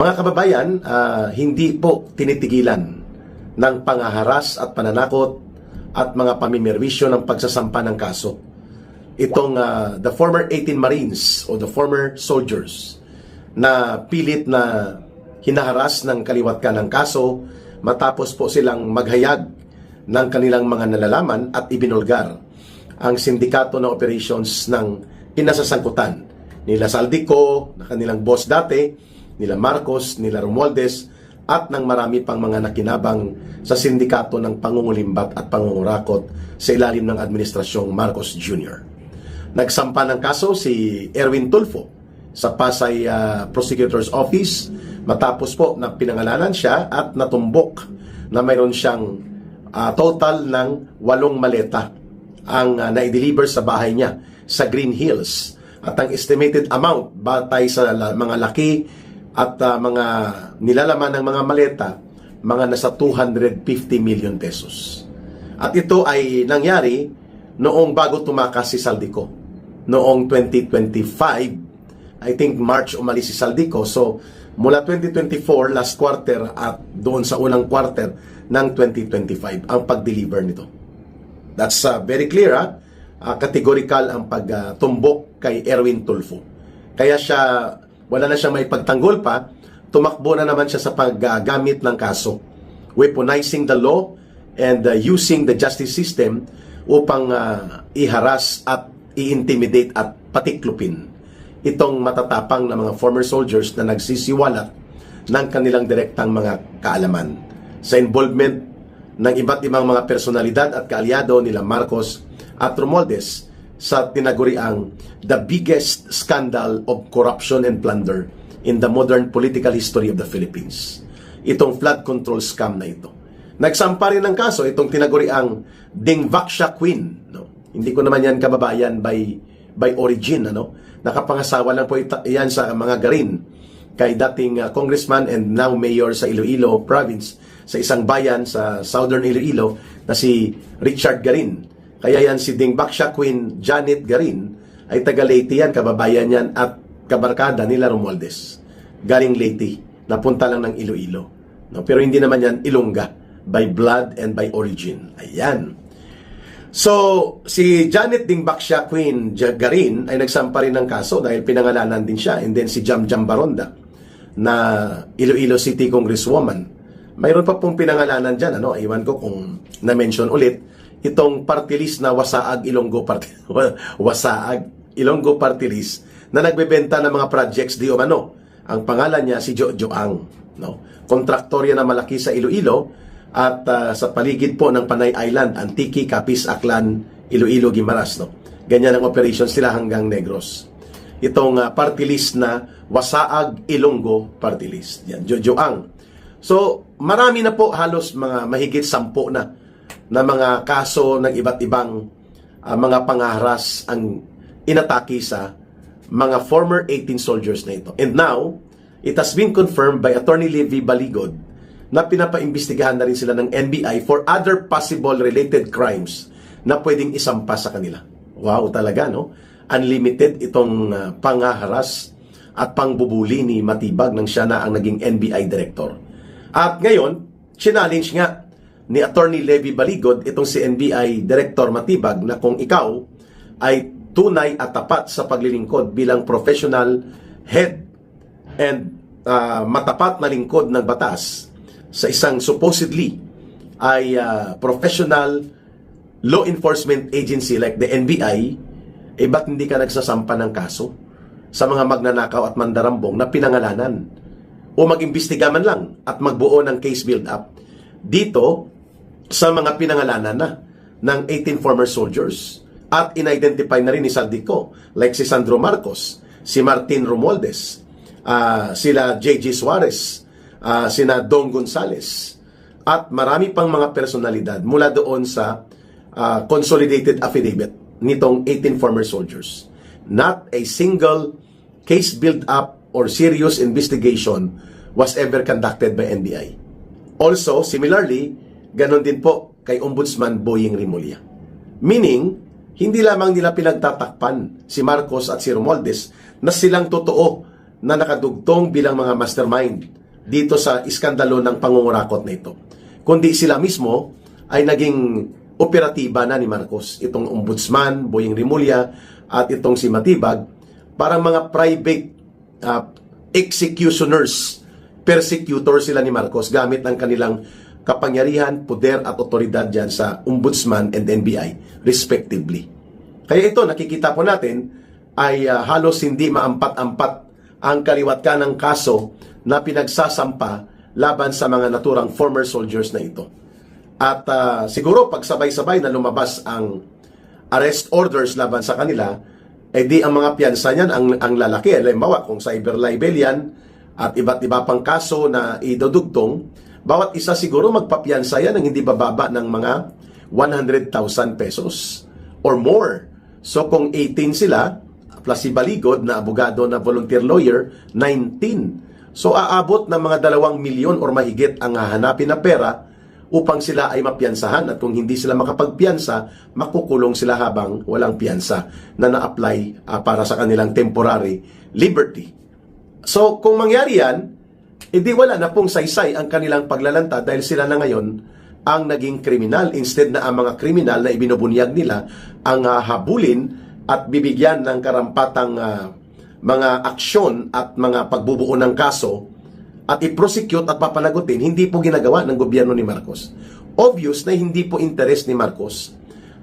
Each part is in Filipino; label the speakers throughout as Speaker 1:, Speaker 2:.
Speaker 1: Mga kababayan, hindi po tinitigilan ng pangaharas at pananakot at mga pamimerwisyo ng pagsasampa ng kaso. Itong the former 18 Marines o the former soldiers na pilit na hinaharas ng kaliwat ka ng kaso matapos po silang maghayag ng kanilang mga nalalaman at ibinulgar ang sindikato na operations ng pinasasangkutan nila Saldico, na kanilang boss dati, nila Marcos, nila Romualdez, at ng marami pang mga nakinabang sa sindikato ng pangungulimbat at pangungurakot sa ilalim ng Administrasyong Marcos Jr. Nagsampa ng kaso si Erwin Tulfo sa Pasay Prosecutor's Office matapos po na pinangalanan siya at natumbok na mayroon siyang total ng 8 maleta ang na-deliver sa bahay niya sa Green Hills. At ang estimated amount batay sa mga laki at mga nilalaman ng mga maleta, mga nasa 250 million pesos. At ito ay nangyari noong bago tumakas si Saldico. Noong 2025, I think March umalis si Saldico. So, mula 2024, last quarter at doon sa unang quarter ng 2025, ang pag-deliver nito. That's very clear, categorical ang pagtumbok kay Erwin Tulfo. Kaya siya, wala na siyang may pagtanggol pa, tumakbo na naman siya sa paggamit ng kaso, weaponizing the law and using the justice system upang iharas at i-intimidate at patiklupin itong matatapang na mga former soldiers na nagsisiwalat ng kanilang direktang mga kaalaman sa involvement ng iba't ibang mga personalidad at kaalyado nila Marcos at Romualdez sa tinaguriang the biggest scandal of corruption and plunder in the modern political history of the Philippines. Itong flood control scam na ito. Nagsampa rin ng kaso itong tinaguriang Dingvaxia Queen. No? Hindi ko naman yan kababayan by origin. Nakapangasawa lang po yan sa mga garin kay dating congressman and now mayor sa Iloilo province, sa isang bayan sa southern Iloilo na si Richard Garin. Kaya yan si Dingvaxia Queen Janet Garin ay taga Leyte yan, kababayan yan at kabarkada nila Romualdez. Galing Leyte, napunta lang ng Iloilo. No? Pero hindi naman yan Ilongga, by blood and by origin. Ayan. So, si Janet Dingvaxia Queen Garin ay nagsampa rin ng kaso dahil pinangalanan din siya. And then si Jam Baronda na Iloilo City Congresswoman. Mayroon pa pong pinangalanan dyan. Iwan ko kung na-mention ulit. Itong party list na Wasaag Ilonggo Party List na nagbebenta ng mga projects di umano. Ang pangalan niya si Jojo Ang. Kontraktorya na malaki sa Iloilo at sa paligid po ng Panay Island, Antique, Capiz, Aklan, Iloilo, Guimaras. Ganyan ang operations sila hanggang Negros. Itong party list na Wasaag Ilonggo Party List. Yan, Jojo Ang. So, marami na po, halos mga mahigit 10 na mga kaso ng iba't ibang mga pangaharas ang inatake sa mga former 18 soldiers na ito. And now, it has been confirmed by Attorney Levy Baligod na pinapaimbestigahan na rin sila ng NBI for other possible related crimes na pwedeng isampa sa kanila. Wow, talaga, no? Unlimited itong pangaharas at pangbubuli ni Matibag nang siya na ang naging NBI director. At ngayon, challenge nga ni Attorney Levy Baligod itong si NBI Director Matibag na kung ikaw ay tunay at tapat sa paglilingkod bilang professional head and matapat na lingkod ng batas sa isang supposedly ay professional law enforcement agency like the NBI, ba't hindi ka nagsasampa ng kaso sa mga magnanakaw at mandarambong na pinangalanan o mag-imbestiga man lang at magbuo ng case build-up dito sa mga pinangalanan na ng 18 former soldiers at in-identify na rin ni Saldico like si Sandro Marcos, si Martin Romualdez, sila J.G. Suarez, sina Dong Gonzales at marami pang mga personalidad mula doon sa consolidated affidavit nitong 18 former soldiers. Not a single case build-up or serious investigation was ever conducted by NBI. Also, similarly, ganon din po kay Ombudsman Boying Rimulya. Meaning, hindi lamang nila pinagtatakpan si Marcos at si Romualdez na silang totoo na nakadugtong bilang mga mastermind dito sa iskandalo ng pangungurakot na ito. Kundi sila mismo ay naging operatiba na ni Marcos. Itong ombudsman, Boying Rimulya, at itong si Matibag, parang mga private executioners, persecutors sila ni Marcos gamit ang kanilang kapangyarihan, poder at otoridad dyan sa ombudsman and NBI respectively. Kaya ito, nakikita po natin ay halos hindi maampat-ampat ang kaliwat ka ng kaso na pinagsasampa laban sa mga naturang former soldiers na ito. At siguro pag sabay-sabay na lumabas ang arrest orders laban sa kanila, di ang mga piyansa niyan ang lalaki. Halimbawa, kung cyber libel yan at iba't iba pang kaso na idudugtong, bawat isa siguro magpapiyansa yan ng hindi bababa ng mga 100,000 pesos or more. So kung 18 sila, plus si Baligod na abogado na volunteer lawyer, 19. So aabot ng mga 2 milyon or mahigit ang hahanapin na pera upang sila ay mapiyansahan, at kung hindi sila makapagpiyansa, makukulong sila habang walang piyansa na na-apply para sa kanilang temporary liberty. So kung mangyari yan, edi wala na pong saysay ang kanilang paglalanta dahil sila na ngayon ang naging kriminal, instead na ang mga kriminal na ibinubunyag nila ang habulin at bibigyan ng karampatang mga aksyon at mga pagbubuo ng kaso at i-prosecute at papanagutin. Hindi po ginagawa ng gobyerno ni Marcos. Obvious na hindi po interes ni Marcos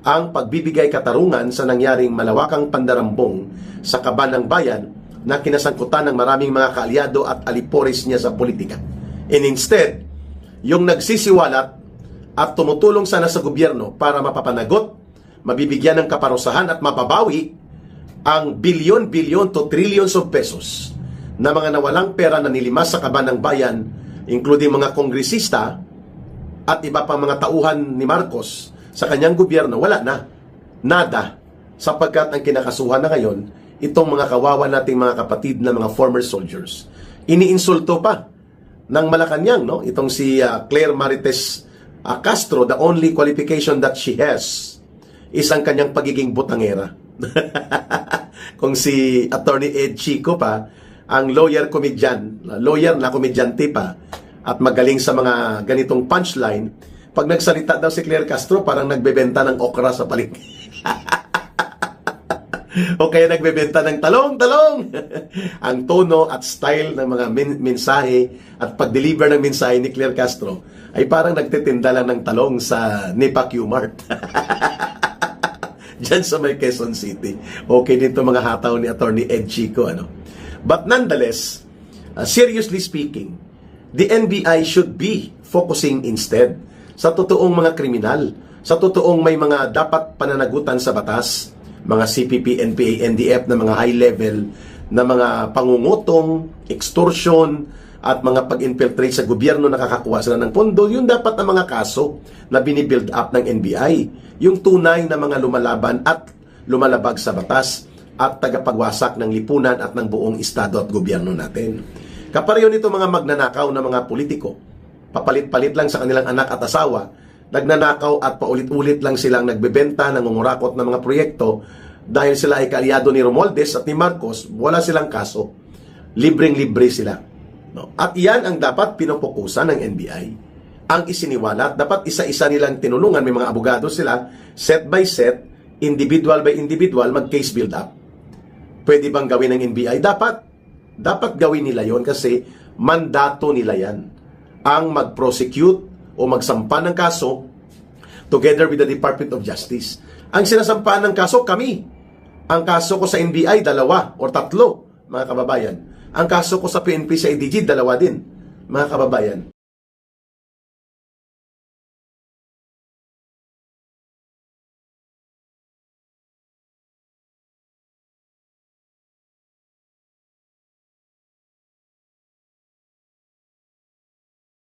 Speaker 1: ang pagbibigay katarungan sa nangyaring malawakang pandarambong sa kaban ng bayan na kinasangkutan ng maraming mga kaalyado at alipores niya sa politika. And instead, yung nagsisiwalat at tumutulong sana sa gobyerno para mapapanagot, mabibigyan ng kaparusahan at mapabawi ang bilyon-bilyon to trillions of pesos na mga nawalang pera na nilimas sa kaban ng bayan, including mga kongresista at iba pang mga tauhan ni Marcos sa kanyang gobyerno, wala na. Nada. Sapagkat ang kinakasuhan na ngayon, itong mga kawawa nating mga kapatid na mga former soldiers. Iniinsulto pa ng Malacanang, no? Itong si Claire Marites Castro, the only qualification that she has is ang kanyang pagiging butangera. Kung si Attorney Ed Chico pa, ang lawyer na komedyante pa, at magaling sa mga ganitong punchline, pag nagsalita daw si Claire Castro, parang nagbebenta ng okra sa palengke. O kaya nagbebenta ng talong. Ang tono at style ng mga mensahe at pag-deliver ng mensahe ni Claire Castro ay parang nagtitinda lang ng talong sa Nepa Q-Mart. Diyan sa may Quezon City. Okay dito mga hataw ni Attorney Ed Chico, ano? But nonetheless, seriously speaking, the NBI should be focusing instead sa totoong mga kriminal, sa totoong may mga dapat pananagutan sa batas, mga CPP, NPA, NDF na mga high level na mga pangungutong, extortion, at mga pag-infiltrate sa gobyerno, nakakakuha sila ng pondo. Yun dapat ang mga kaso na binibuild up ng NBI. Yung tunay na mga lumalaban at lumalabag sa batas at tagapagwasak ng lipunan at ng buong estado at gobyerno natin. Kapareho nito mga magnanakaw na mga politiko. Papalit-palit lang sa kanilang anak at asawa, nagnanakaw at paulit-ulit lang silang nagbebenta, nangungurakot ng mga proyekto dahil sila ay kaalyado ni Romualdez at ni Marcos, wala silang kaso. Libreng-libre sila. No? At iyan ang dapat pinopokusan ng NBI. Ang isiniwalat, dapat isa-isa nilang tinulungan, may mga abogado sila, set by set, individual by individual, mag-case build up. Pwede bang gawin ng NBI? Dapat gawin nila yon kasi mandato nila yan. Ang mag-prosecute o magsampa ng kaso together with the Department of Justice. Ang sinasampaan ng kaso, kami. Ang kaso ko sa NBI, 2 o 3, mga kababayan. Ang kaso ko sa PNP sa IDG, 2 din, mga kababayan.